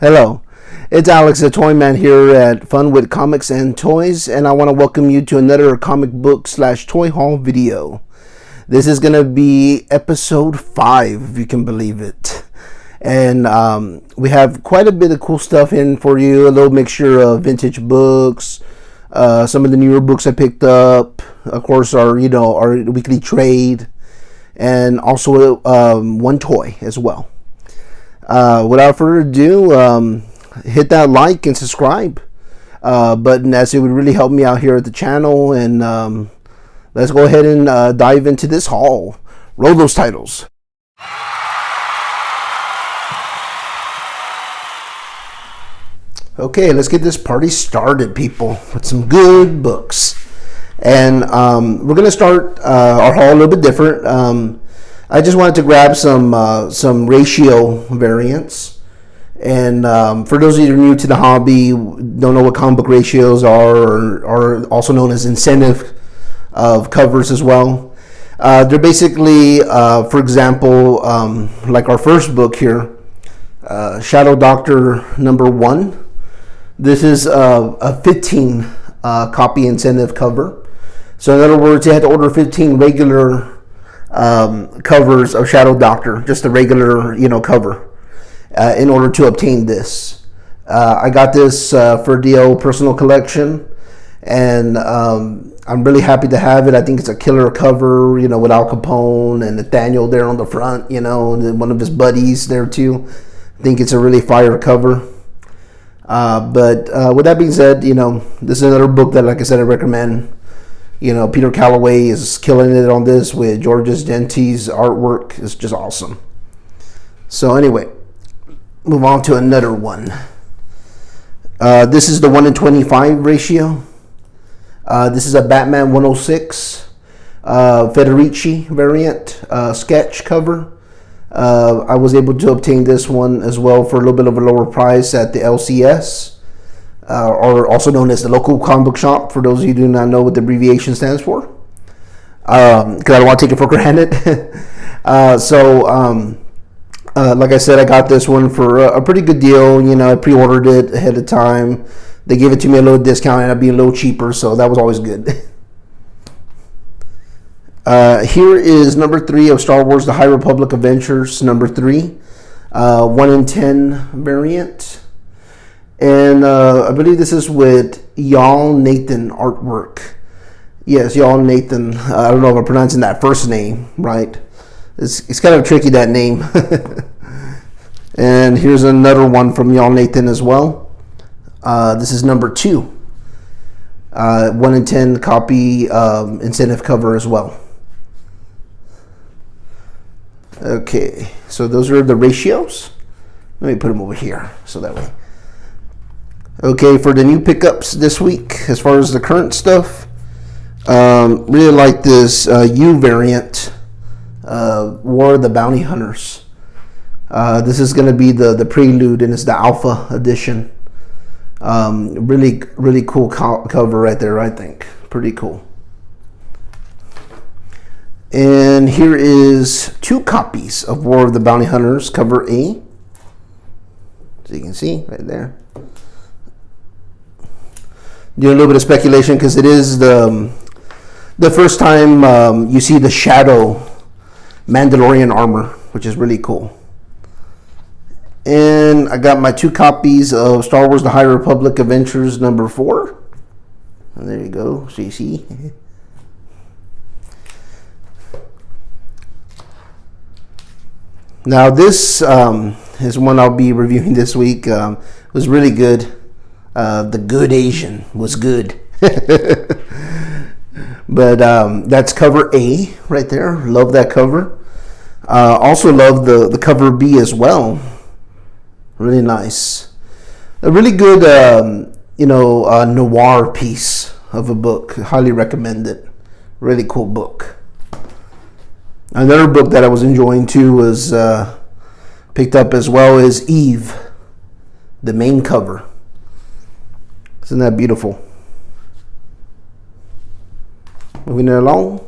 Hello, it's Alex the Toy Man here at Fun with Comics and Toys, and I want to welcome you to another comic book / toy haul video. This is going to be episode 5, if you can believe it. And we have quite a bit of cool stuff in for you, a little mixture of vintage books, some of the newer books I picked up, of course our weekly trade, and also one toy as well. Without further ado, hit that like and subscribe button, as it would really help me out here at the channel. And let's go ahead and dive into this haul. Roll those titles. Okay, let's get this party started, people, with some good books. And we're going to start our haul a little bit different. I just wanted to grab some ratio variants, and for those of you who are new to the hobby, don't know what comic book ratios are also known as incentive of covers as well. They're basically, for example, like our first book here, Shadow Doctor #1. This is a 15 copy incentive cover. So in other words, you had to order 15 regular covers of Shadow Doctor, just a regular cover, in order to obtain this. I got this for DO personal collection, and I'm really happy to have it. I think it's a killer cover, with Al Capone and Nathaniel there on the front, and one of his buddies there too. I think it's a really fire cover. But with that being said, this is another book that, like I said, I recommend. Peter Calloway is killing it on this with Georges Genti's artwork. It's just awesome. So anyway, move on to another one. This is the 1-in-25 ratio. This is a Batman 106 Federici variant sketch cover. I was able to obtain this one as well for a little bit of a lower price at the LCS. Or also known as the local comic book shop, for those of you who do not know what the abbreviation stands for, because I don't want to take it for granted. Like I said, I got this one for a pretty good deal. I pre-ordered it ahead of time. They gave it to me a little discount, and I'd be a little cheaper, so that was always good. Here is number 3 of Star Wars: The High Republic Adventures, number 3, 1-in-10 variant. And I believe this is with Y'all Nathan artwork. Yes, Y'all Nathan. I don't know if I'm pronouncing that first name right. It's kind of tricky, that name. And here's another one from Y'all Nathan as well. This is number 2. 1-in-10 copy incentive cover as well. Okay, so those are the ratios. Let me put them over here so that way. Okay, for the new pickups this week, as far as the current stuff, really like this U variant, War of the Bounty Hunters. This is going to be the prelude, and it's the Alpha edition. Really cool cover right there, I think. Pretty cool. And here is 2 copies of War of the Bounty Hunters, cover A. So you can see right there. Doing a little bit of speculation, because it is the first time you see the Shadow Mandalorian armor, which is really cool. And I got my 2 copies of Star Wars: The High Republic Adventures number 4. And there you go, so you see. Now this is one I'll be reviewing this week. It was really good. The Good Asian was good. But that's cover A right there. Love that cover. Also love the cover B as well. Really nice. A really good noir piece of a book. Highly recommend it. Really cool book. Another book that I was enjoying too was picked up as well is Eve, the main cover. Isn't that beautiful? Moving it along.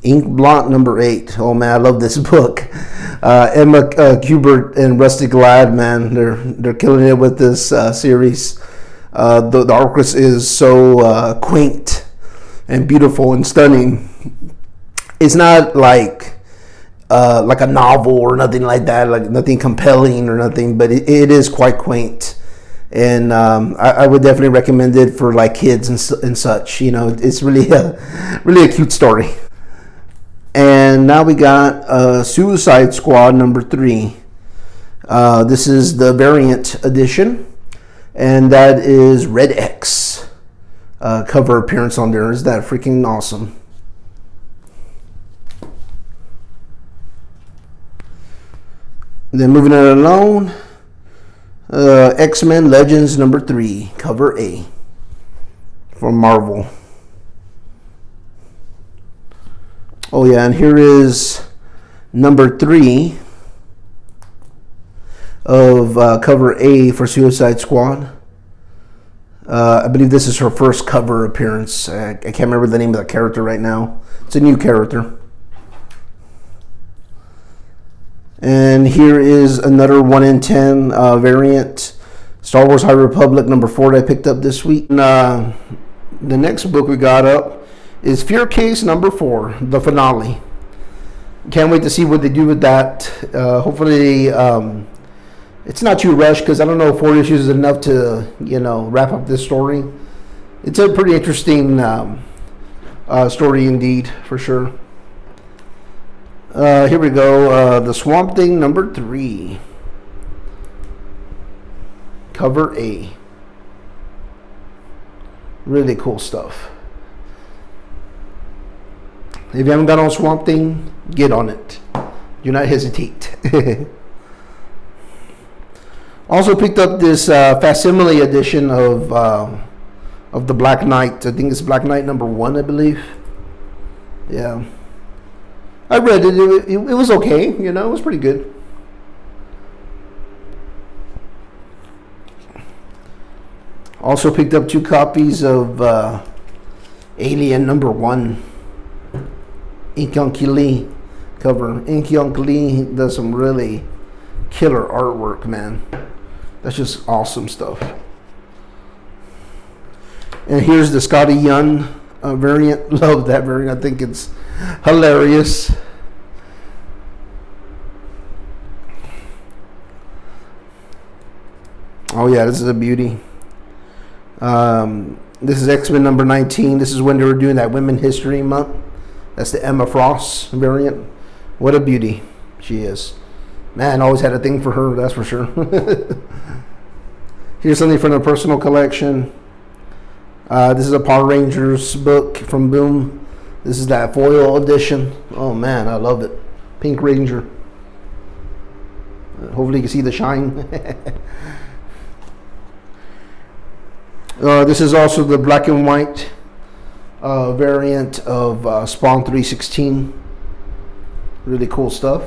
Ink Blot number 8. Oh man, I love this book. Emma Kubert and Rusty Glad, man, they're killing it with this series. The artwork is so quaint and beautiful and stunning. It's not like a novel or nothing like that, like nothing compelling or nothing, but it is quite quaint. And I would definitely recommend it for like kids and such. You know, it's really a cute story. And now we got Suicide Squad number 3. This is the variant edition, and that is Red X cover appearance on there. Is that freaking awesome? And then moving it along, X-Men Legends number 3, cover A from Marvel. Oh yeah, and here is number 3 of cover A for Suicide Squad. I believe this is her first cover appearance. I can't remember the name of the character right now. It's a new character. And here is another 1 in 10 variant, Star Wars High Republic number 4 that I picked up this week. And, the next book we got up is Fear Case number 4, the finale. Can't wait to see what they do with that. Hopefully, it's not too rushed, because I don't know if 4 issues is enough to, wrap up this story. It's a pretty interesting story indeed, for sure. Here we go. The Swamp Thing number 3, cover A. Really cool stuff. If you haven't got on Swamp Thing, get on it. Do not hesitate. Also picked up this facsimile edition of the Black Knight. I think it's Black Knight number 1, I believe. Yeah. I read it. It was okay. It was pretty good. Also picked up 2 copies of Alien number 1. Inkyung Lee cover. Inkyung Lee does some really killer artwork, man. That's just awesome stuff. And here's the Scotty Young variant. Love that variant. I think it's hilarious. Oh yeah, this is a beauty. This is X-Men number 19. This is when they were doing that Women History Month. That's the Emma Frost variant. What a beauty she is. Man, always had a thing for her, that's for sure. Here's something from the personal collection. This is a Power Rangers book from Boom. This is that foil edition. Oh man, I love it. Pink Ranger. Hopefully you can see the shine. This is also the black and white variant of Spawn 316. Really cool stuff.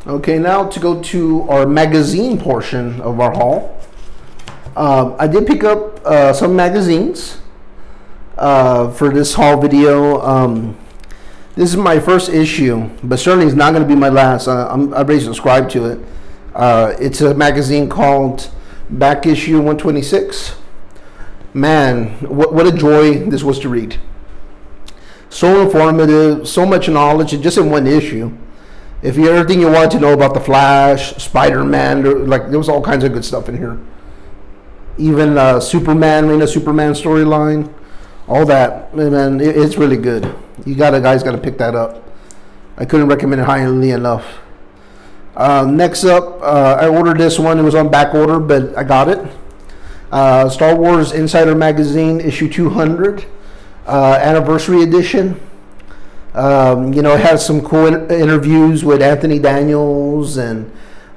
Okay, now to go to our magazine portion of our haul. I did pick up some magazines for this haul video. This is my first issue, but certainly it's not going to be my last. I'm already subscribed to it. It's a magazine called Back Issue 126. Man, what a joy this was to read. So informative, so much knowledge, just in one issue. If you everything you wanted to know about the Flash, Spider-Man, there was all kinds of good stuff in here. Even Superman, Reign of Superman storyline, all that. Man, it's really good. Guys got to pick that up. I couldn't recommend it highly enough. Next up, I ordered this one. It was on back order, but I got it. Star Wars Insider Magazine, issue 200, anniversary edition. It has some cool interviews with Anthony Daniels and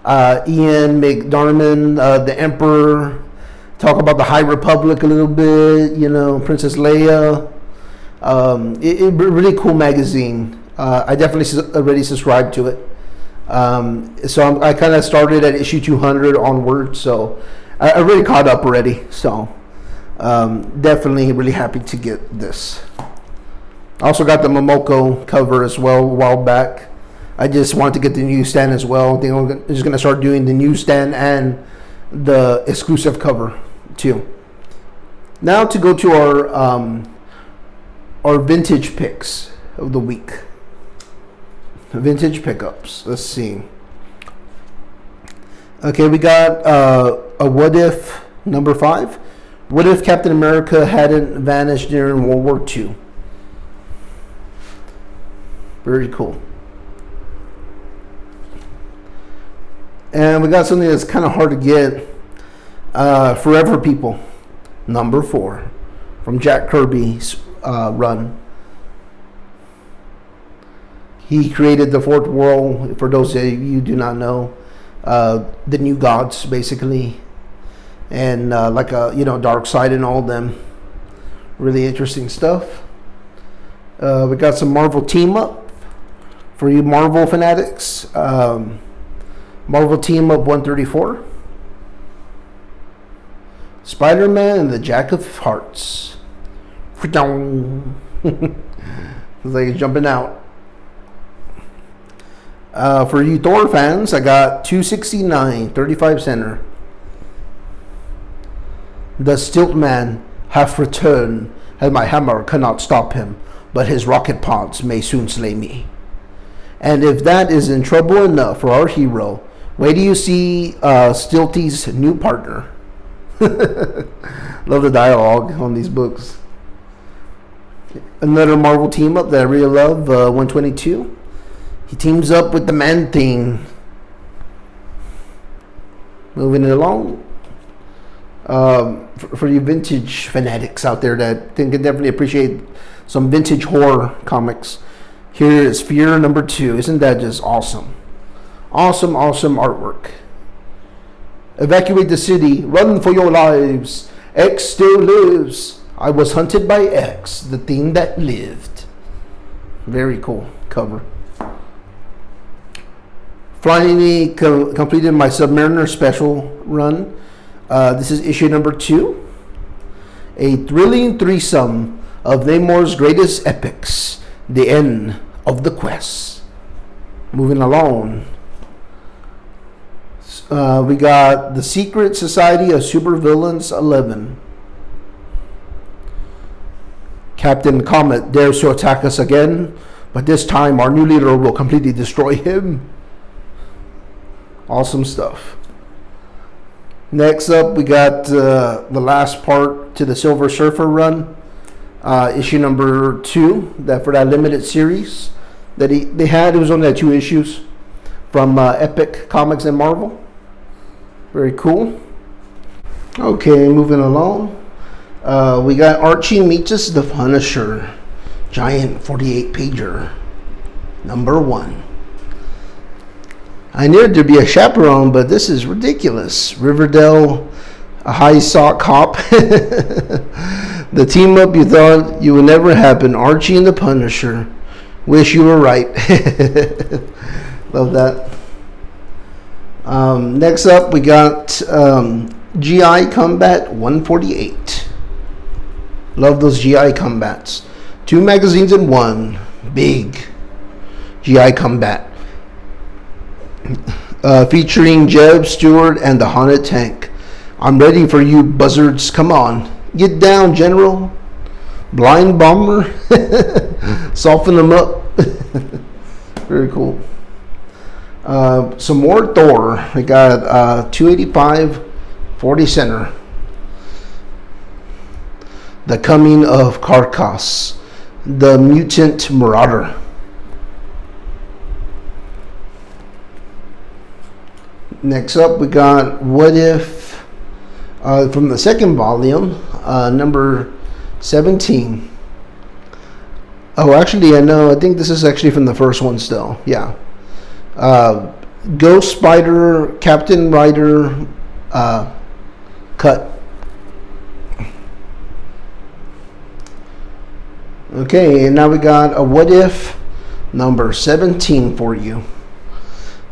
Ian McDiarmid, the Emperor. Talk about the High Republic a little bit, Princess Leia. Really cool magazine. I definitely already subscribed to it. So I kind of started at issue 200 onward, so I really caught up already. So definitely really happy to get this. I also got the Momoko cover as well a while back. I just wanted to get the newsstand as well. I think I'm just going to start doing the newsstand and the exclusive cover too. Now to go to our vintage picks of the week. Vintage pickups. Let's see. Okay, we got a What If number 5. What if Captain America hadn't vanished during World War II? Very cool. And we got something that's kind of hard to get. Forever People, number 4, from Jack Kirby's run. He created the fourth world. For those of you who do not know, the new gods, basically, and like a dark side and all them. Really interesting stuff. We got some Marvel team up for you Marvel fanatics. Marvel Team Up 134. Spider-Man and the Jack of Hearts. It's like it's jumping out. For you Thor fans, I got 269, 35 center. The Stilt Man hath returned, and my hammer cannot stop him, but his rocket pods may soon slay me. And if that isn't trouble enough for our hero, wait till you see Stilty's new partner. Love the dialogue on these books. Another Marvel team up that I really love, 122. He teams up with the Man-Thing. Moving it along. For you vintage fanatics out there that can definitely appreciate some vintage horror comics, here is Fear number 2. Isn't that just awesome? Awesome artwork. Evacuate the city. Run for your lives. X still lives. I was hunted by X, the thing that lived. Very cool cover. Finally completed my Submariner special run. This is issue number 2. A thrilling threesome of Namor's greatest epics. The end of the quest. Moving along. We got the Secret Society of Supervillains 11. Captain Comet dares to attack us again, but this time our new leader will completely destroy him. Awesome stuff. Next up, we got the last part to the Silver Surfer run, issue number 2. That for that limited series that they had, it was only 2 issues from Epic Comics and Marvel. Very cool. Okay, moving along. We got Archie Meets the Punisher, giant 48-pager, number 1. I knew there'd be a chaperone, but this is ridiculous. Riverdale, a high sock hop. The team up you thought you would never happen. Archie and the Punisher. Wish you were right. Love that. Next up, we got GI Combat 148. Love those GI Combats. 2 magazines in 1. Big GI Combat. Featuring Jeb Stewart and the Haunted Tank. I'm ready for you buzzards. Come on. Get down, General. Blind Bomber. Soften them up. Very cool. Some more Thor. I got 285, 40 center. The Coming of Karkas, the Mutant Marauder. Next up, we got What If, from the second volume, number 17. Oh, actually, I think this is actually from the first one still. Yeah. Ghost Spider, Captain Rider, cut. Okay, and now we got a What If number 17 for you,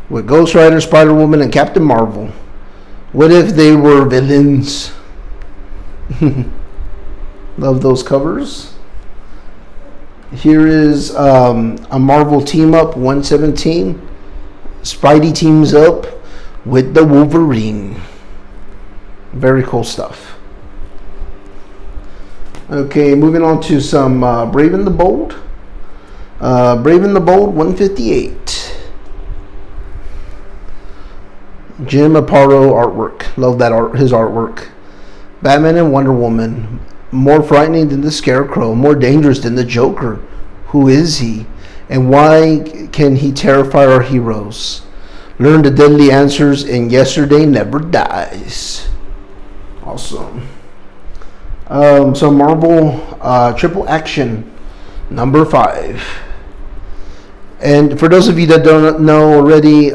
with Ghost Rider, Spider-Woman, and Captain Marvel. What if they were villains? Love those covers. Here is a Marvel Team Up 117. Spidey teams up with the Wolverine. Very cool stuff. Okay, moving on to some Brave and the Bold. Brave and the Bold 158. Jim Aparo artwork. Love that his artwork. Batman and Wonder Woman. More frightening than the Scarecrow. More dangerous than the Joker. Who is he? And why can he terrify our heroes? Learn the deadly answers in Yesterday Never Dies. Awesome. So Marvel Triple Action number 5. And for those of you that don't know already,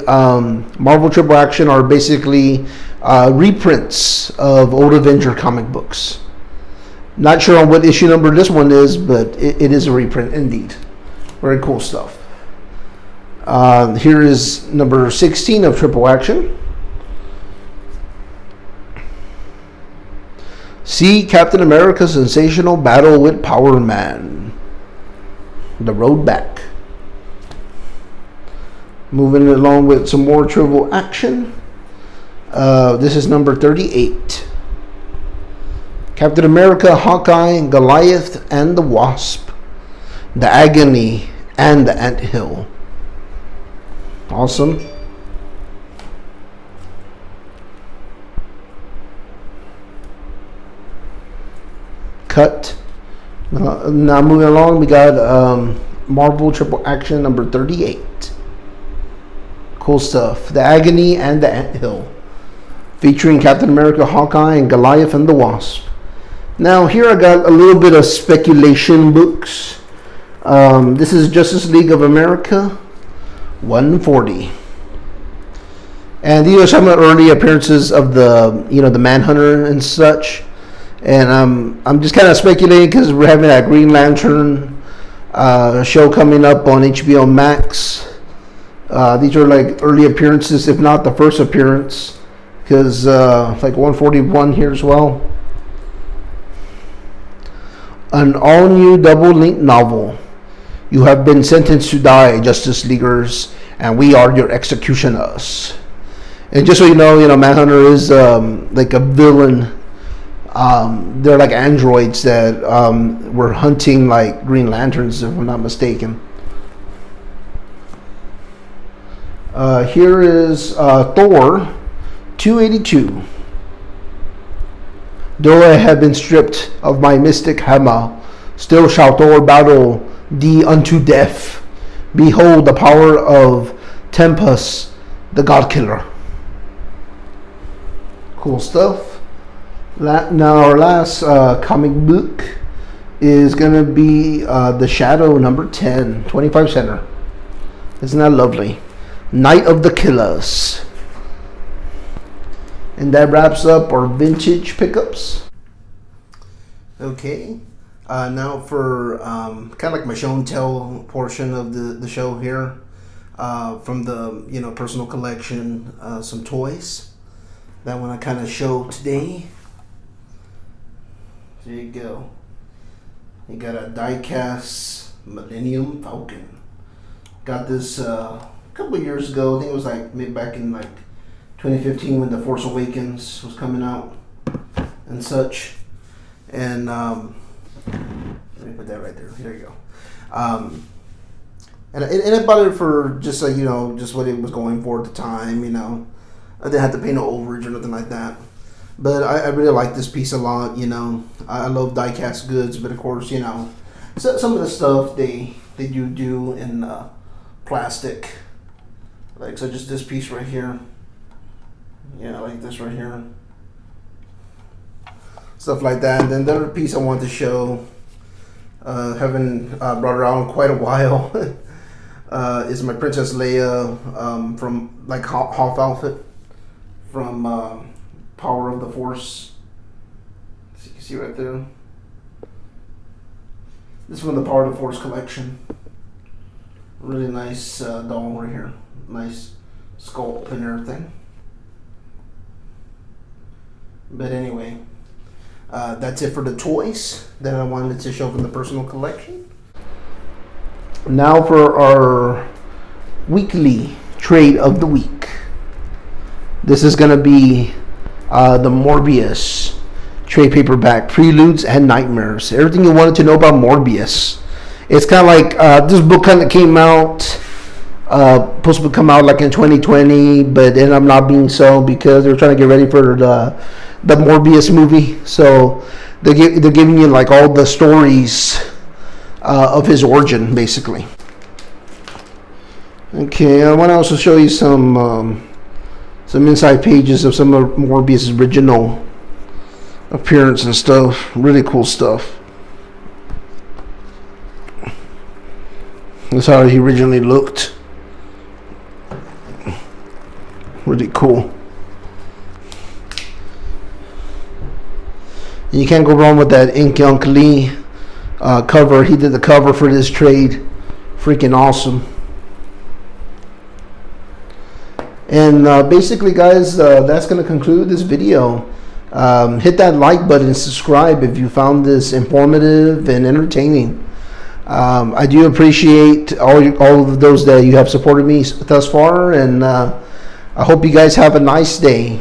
Marvel Triple Action are basically reprints of old Avenger comic books. Not sure on what issue number this one is, but it is a reprint indeed. Very cool stuff. Here is number 16 of Triple Action. See Captain America's sensational battle with Power Man. The Road Back. Moving along with some more Triple Action. This is number 38. Captain America, Hawkeye, Goliath, and the Wasp. The Agony and the Anthill. Awesome. Cut. Now moving along, we got Marvel Triple Action number 38. Cool stuff. The Agony and the Anthill. Featuring Captain America, Hawkeye, and Goliath and the Wasp. Now here I got a little bit of speculation books. This is Justice League of America 140. And these are some of the early appearances of the Manhunter and such. And I'm just kind of speculating because we're having that Green Lantern show coming up on HBO Max. These are like early appearances, if not the first appearance, because like 141 here as well. An all-new double-linked novel. You have been sentenced to die, Justice Leaguers, and we are your executioners. And just so you know, Manhunter is like a villain. They're like androids that were hunting like Green Lanterns, if I'm not mistaken. Here is Thor 282. Though I have been stripped of my mystic hammer, still shall Thor battle thee unto death. Behold the power of Tempest, the God Killer. Cool stuff. Now our last comic book is going to be The Shadow number 10, 25 center. Isn't that lovely? Night of the Killers. And that wraps up our vintage pickups. Okay. Now for kind of like my show and tell portion of the show here. From the personal collection, some toys that I want to kind of show today. There you go. You got a Diecast Millennium Falcon. Got this a couple of years ago. I think it was like maybe back in like 2015 when The Force Awakens was coming out and such. And let me put that right there. There you go. And I bought it for just just what it was going for at the time. I didn't have to pay no overage or nothing like that. But I really like this piece a lot. I love Diecast goods, but of course some of the stuff they do in plastic, like so just this piece right here. Yeah, like this right here. Stuff like that. And then the other piece I want to show, haven't brought her out in quite a while, is my Princess Leia from like Hoth outfit from Power of the Force. So you can see right there. This is from the Power of the Force collection. Really nice doll right here. Nice sculpt and everything. But anyway, that's it for the toys that I wanted to show from the personal collection. Now for our weekly trade of the week. This is going to be the Morbius trade paperback, Preludes and Nightmares. Everything you wanted to know about Morbius. It's kind of like this book kind of came out, supposed to come out like in 2020, but ended up not being so because they were trying to get ready for the Morbius movie. So they're giving you like all the stories of his origin, basically. Okay, I want to also show you some inside pages of some of Morbius' original appearance and stuff. Really cool stuff. That's how he originally looked. Really cool. You can't go wrong with that Ink Lee cover. He did the cover for this trade. Freaking awesome. And basically, guys, that's going to conclude this video. Hit that like button and subscribe if you found this informative and entertaining. I do appreciate all of those that you have supported me thus far, and I hope you guys have a nice day.